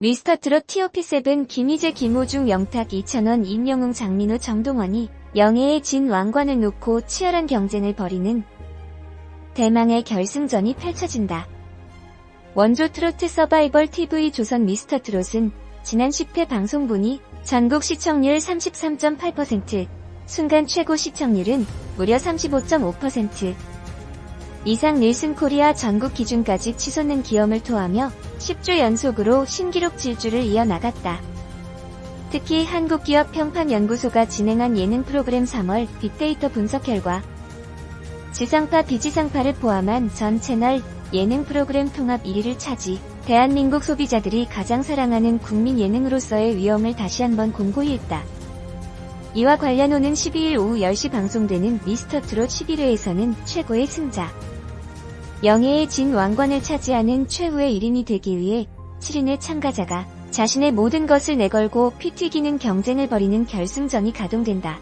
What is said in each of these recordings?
미스터트롯 TOP7 김희재 김호중 영탁 이찬원 임영웅 장민호 정동원이 영예의 진 왕관을 놓고 치열한 경쟁을 벌이는 대망의 결승전이 펼쳐진다. 원조 트로트 서바이벌 TV 조선 미스터트롯은 지난 10회 방송분이 전국 시청률 33.8%, 순간 최고 시청률은 무려 35.5%. 이상 닐슨 코리아 전국 기준까지 치솟는 기염을 토하며 10주 연속으로 신기록 질주를 이어나갔다. 특히 한국기업평판연구소가 진행한 예능 프로그램 3월 빅데이터 분석 결과 지상파 비지상파를 포함한 전 채널 예능 프로그램 통합 1위를 차지, 대한민국 소비자들이 가장 사랑하는 국민 예능으로서의 위엄을 다시 한번 공고히 했다. 이와 관련 오는 12일 오후 10시 방송되는 미스터트롯 11회에서는 최고의 승자, 영예의 진 왕관을 차지하는 최후의 1인이 되기 위해 7인의 참가자가 자신의 모든 것을 내걸고 피 튀기는 경쟁을 벌이는 결승전이 가동된다.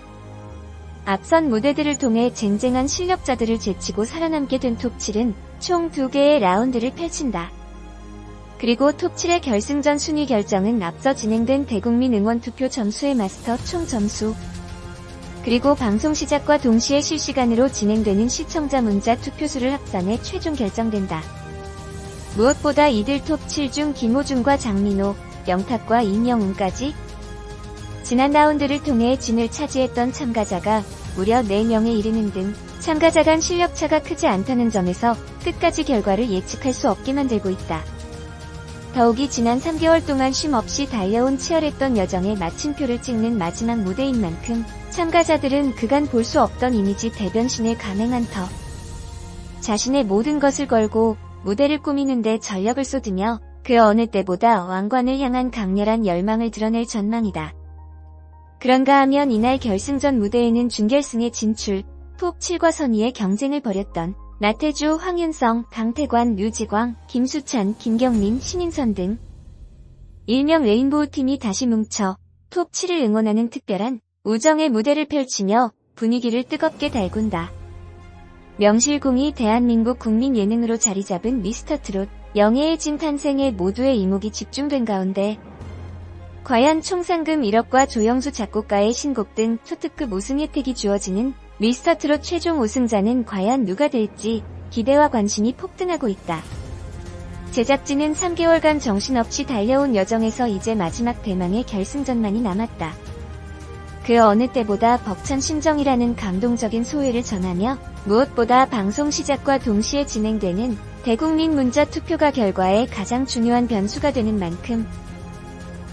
앞선 무대들을 통해 쟁쟁한 실력자들을 제치고 살아남게 된 톱7은 총 2개의 라운드를 펼친다. 그리고 톱7의 결승전 순위 결정은 앞서 진행된 대국민 응원 투표 점수의 마스터 총 점수, 그리고 방송 시작과 동시에 실시간으로 진행되는 시청자 문자 투표수를 합산해 최종 결정된다. 무엇보다 이들 톱7 중 김호중과 장민호, 영탁과 임영웅까지 지난 라운드를 통해 진을 차지했던 참가자가 무려 4명에 이르는 등 참가자 간 실력차가 크지 않다는 점에서 끝까지 결과를 예측할 수 없게 만들고 있다. 더욱이 지난 3개월 동안 쉼없이 달려온 치열했던 여정에 마침표를 찍는 마지막 무대인 만큼 참가자들은 그간 볼 수 없던 이미지 대변신을 감행한 터 자신의 모든 것을 걸고 무대를 꾸미는데 전력을 쏟으며 그 어느 때보다 왕관을 향한 강렬한 열망을 드러낼 전망이다. 그런가 하면 이날 결승전 무대에는 준결승에 진출, 톱7과 선의의 경쟁을 벌였던 나태주, 황윤성, 강태관, 류지광, 김수찬, 김경민, 신인선 등 일명 레인보우 팀이 다시 뭉쳐 톱7을 응원하는 특별한 우정의 무대를 펼치며 분위기를 뜨겁게 달군다. 명실공히 대한민국 국민 예능으로 자리잡은 미스터트롯, 영예의 진 탄생에 모두의 이목이 집중된 가운데 과연 총 상금 1억과 조영수 작곡가의 신곡 등 초특급 우승 혜택이 주어지는 미스터트롯 최종 우승자는 과연 누가 될지 기대와 관심이 폭등하고 있다. 제작진은 3개월간 정신없이 달려온 여정에서 이제 마지막 대망의 결승전만이 남았다. 그 어느 때보다 벅찬 심정이라는 감동적인 소회를 전하며 무엇보다 방송 시작과 동시에 진행되는 대국민 문자 투표가 결과에 가장 중요한 변수가 되는 만큼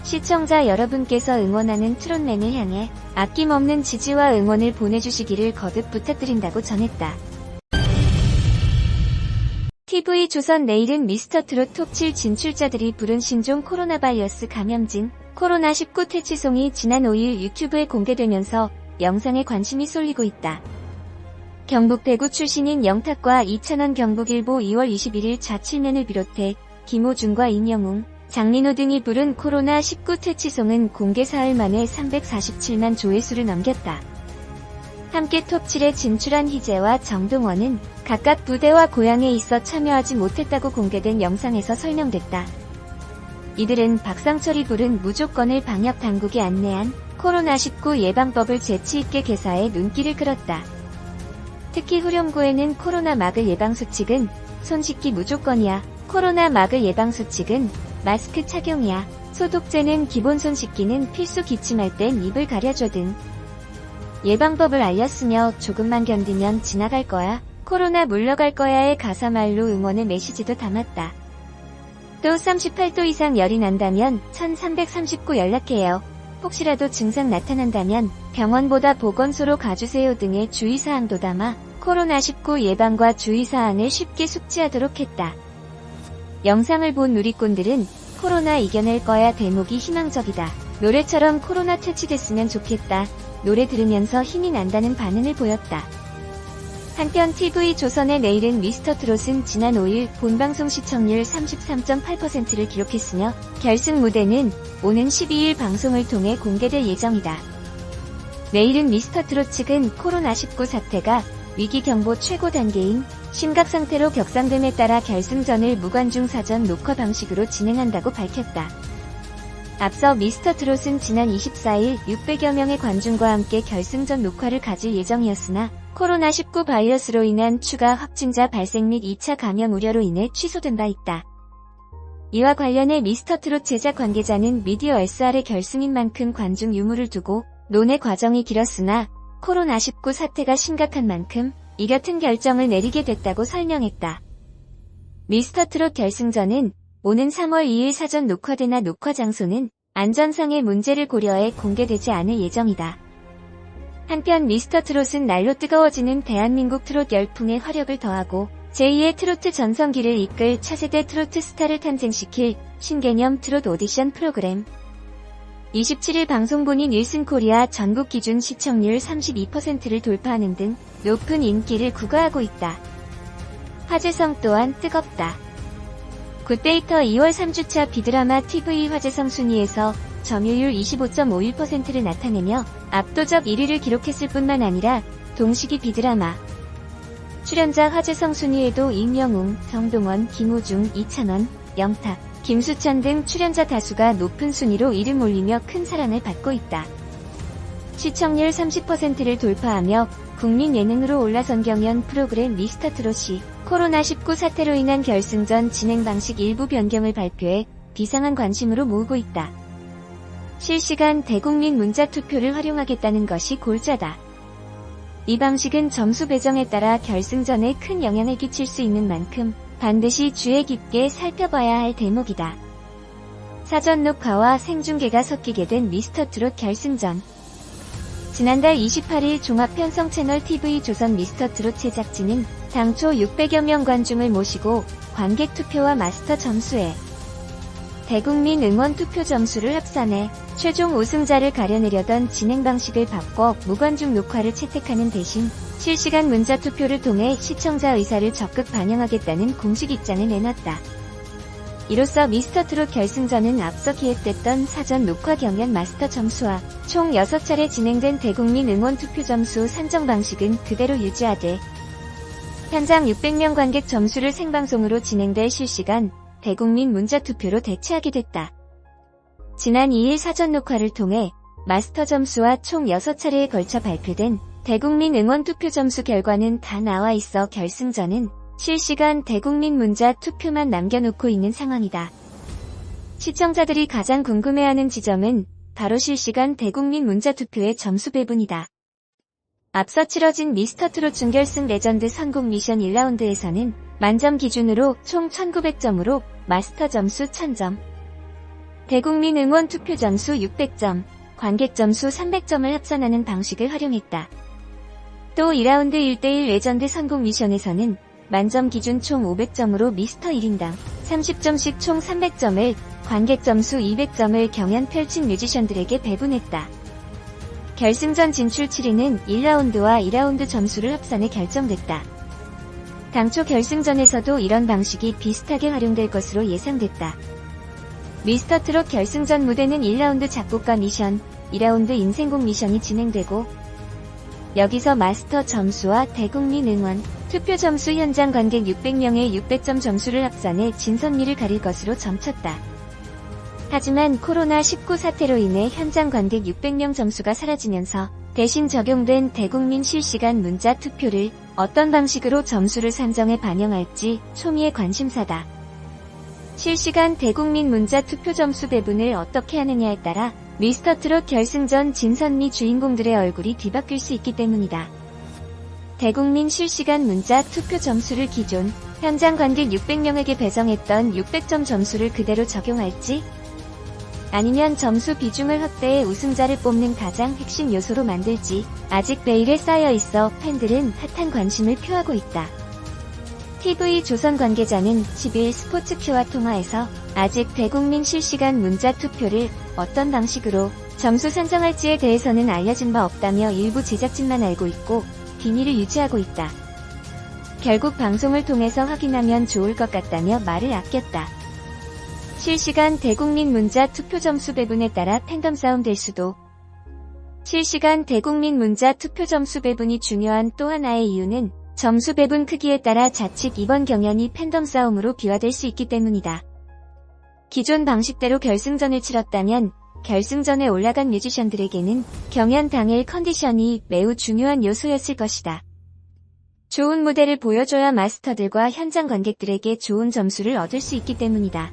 시청자 여러분께서 응원하는 트롯맨을 향해 아낌없는 지지와 응원을 보내주시기를 거듭 부탁드린다고 전했다. TV조선 내일은 미스터트롯 톱7 진출자들이 부른 신종 코로나 바이러스 감염증 코로나19 퇴치송이 지난 5일 유튜브에 공개되면서 영상에 관심이 쏠리고 있다. 경북 대구 출신인 영탁과 이찬원 경북일보 2월 21일 좌칠면을 비롯해 김호중과 임영웅, 장민호 등이 부른 코로나19 퇴치송은 공개 사흘 만에 347만 조회수를 넘겼다. 함께 톱7에 진출한 희재와 정동원은 각각 부대와 고향에 있어 참여하지 못했다고 공개된 영상에서 설명됐다. 이들은 박상철이 부른 무조건을 방역당국이 안내한 코로나19 예방법을 재치있게 개사해 눈길을 끌었다. 특히 후렴구에는 코로나 막을 예방수칙은 손 씻기 무조건이야, 코로나 막을 예방수칙은 마스크 착용이야, 소독제는 기본, 손 씻기는 필수, 기침할 땐 입을 가려줘 등 예방법을 알렸으며 조금만 견디면 지나갈 거야, 코로나 물러갈 거야의 가사말로 응원의 메시지도 담았다. 또 38도 이상 열이 난다면 1339 연락해요. 혹시라도 증상 나타난다면 병원보다 보건소로 가주세요 등의 주의사항도 담아 코로나19 예방과 주의사항을 쉽게 숙지하도록 했다. 영상을 본 누리꾼들은 코로나 이겨낼 거야 대목이 희망적이다, 노래처럼 코로나 퇴치됐으면 좋겠다, 노래 들으면서 힘이 난다는 반응을 보였다. 한편 TV조선의 내일은 미스터트롯은 지난 5일 본방송 시청률 33.8%를 기록했으며 결승 무대는 오는 12일 방송을 통해 공개될 예정이다. 내일은 미스터트롯 측은 코로나19 사태가 위기경보 최고 단계인 심각 상태로 격상됨에 따라 결승전을 무관중 사전 녹화 방식으로 진행한다고 밝혔다. 앞서 미스터트롯은 지난 24일 600여 명의 관중과 함께 결승전 녹화를 가질 예정이었으나 코로나19 바이러스로 인한 추가 확진자 발생 및 2차 감염 우려로 인해 취소된 바 있다. 이와 관련해 미스터트롯 제작 관계자는 미디어 SR의 결승인 만큼 관중 유무를 두고 논의 과정이 길었으나 코로나19 사태가 심각한 만큼 이 같은 결정을 내리게 됐다고 설명했다. 미스터트롯 결승전은 오는 3월 2일 사전 녹화되나 녹화 장소는 안전상의 문제를 고려해 공개되지 않을 예정이다. 한편 미스터트롯은 날로 뜨거워지는 대한민국 트롯 열풍에 화력을 더하고 제2의 트로트 전성기를 이끌 차세대 트로트 스타를 탄생시킬 신개념 트롯 오디션 프로그램. 27일 방송본인 닐슨코리아 전국 기준 시청률 32%를 돌파하는 등 높은 인기를 구가하고 있다. 화제성 또한 뜨겁다. 굿데이터 2월 3주차 비드라마 TV 화제성 순위에서 점유율 25.51%를 나타내며 압도적 1위를 기록했을 뿐만 아니라 동시기 비드라마 출연자 화제성 순위에도 임영웅, 정동원, 김호중, 이찬원, 영탁, 김수찬 등 출연자 다수가 높은 순위로 이름 올리며 큰 사랑을 받고 있다. 시청률 30%를 돌파하며 국민 예능으로 올라선 경연 프로그램 미스터트롯이 코로나19 사태로 인한 결승전 진행 방식 일부 변경을 발표해 비상한 관심으로 모으고 있다. 실시간 대국민 문자투표를 활용하겠다는 것이 골자다. 이 방식은 점수 배정에 따라 결승전에 큰 영향을 끼칠 수 있는 만큼 반드시 주의 깊게 살펴봐야 할 대목이다. 사전 녹화와 생중계가 섞이게 된 미스터트롯 결승전. 지난달 28일 종합편성 채널 TV 조선 미스터트롯 제작진은 당초 600여 명 관중을 모시고 관객 투표와 마스터 점수에 대국민 응원 투표 점수를 합산해 최종 우승자를 가려내려던 진행 방식을 바꿔 무관중 녹화를 채택하는 대신 실시간 문자 투표를 통해 시청자 의사를 적극 반영하겠다는 공식 입장을 내놨다. 이로써 미스터트롯 결승전은 앞서 기획됐던 사전 녹화 경연 마스터 점수와 총 6차례 진행된 대국민 응원 투표 점수 산정 방식은 그대로 유지하되 현장 600명 관객 점수를 생방송으로 진행될 실시간 대국민 문자투표로 대체하게 됐다. 지난 2일 사전 녹화를 통해 마스터 점수와 총 6차례에 걸쳐 발표된 대국민 응원 투표 점수 결과는 다 나와 있어 결승전은 실시간 대국민 문자 투표만 남겨놓고 있는 상황이다. 시청자들이 가장 궁금해하는 지점은 바로 실시간 대국민 문자 투표의 점수 배분이다. 앞서 치러진 미스터트롯 준결승 레전드 선곡 미션 1라운드에서는 만점 기준으로 총 1900점으로 마스터 점수 1000점, 대국민 응원 투표 점수 600점, 관객 점수 300점을 합산하는 방식을 활용했다. 또 2라운드 1대1 레전드 선곡 미션에서는 만점 기준 총 500점으로 미스터 1인당 30점씩 총 300점을, 관객 점수 200점을 경연 펼친 뮤지션들에게 배분했다. 결승전 진출 7위는 1라운드와 2라운드 점수를 합산해 결정됐다. 당초 결승전에서도 이런 방식이 비슷하게 활용될 것으로 예상됐다. 미스터트롯 결승전 무대는 1라운드 작곡가 미션, 2라운드 인생곡 미션이 진행되고 여기서 마스터 점수와 대국민 응원, 투표 점수 현장 관객 600명의 600점 점수를 합산해 진선미를 가릴 것으로 점쳤다. 하지만 코로나19 사태로 인해 현장 관객 600명 점수가 사라지면서 대신 적용된 대국민 실시간 문자 투표를 어떤 방식으로 점수를 산정해 반영할지 초미의 관심사다. 실시간 대국민 문자 투표 점수 배분을 어떻게 하느냐에 따라 미스터트롯 결승전 진선미 주인공들의 얼굴이 뒤바뀔 수 있기 때문이다. 대국민 실시간 문자 투표 점수를 기존 현장 관객 600명에게 배정했던 600점 점수를 그대로 적용할지, 아니면 점수 비중을 확대해 우승자를 뽑는 가장 핵심 요소로 만들지 아직 베일에 쌓여 있어 팬들은 핫한 관심을 표하고 있다. TV 조선 관계자는 10일 스포츠큐와 통화에서 아직 대국민 실시간 문자 투표를 어떤 방식으로 점수 산정할지에 대해서는 알려진 바 없다며 일부 제작진만 알고 있고 비밀을 유지하고 있다. 결국 방송을 통해서 확인하면 좋을 것 같다며 말을 아꼈다. 실시간 대국민 문자 투표 점수 배분에 따라 팬덤 싸움 될 수도. 실시간 대국민 문자 투표 점수 배분이 중요한 또 하나의 이유는 점수 배분 크기에 따라 자칫 이번 경연이 팬덤 싸움으로 비화될 수 있기 때문이다. 기존 방식대로 결승전을 치렀다면 결승전에 올라간 뮤지션들에게는 경연 당일 컨디션이 매우 중요한 요소였을 것이다. 좋은 무대를 보여줘야 마스터들과 현장 관객들에게 좋은 점수를 얻을 수 있기 때문이다.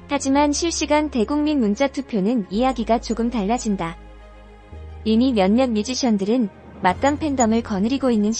하지만 실시간 대국민 문자 투표는 이야기가 조금 달라진다. 이미 몇몇 뮤지션들은 막강 팬덤을 거느리고 있는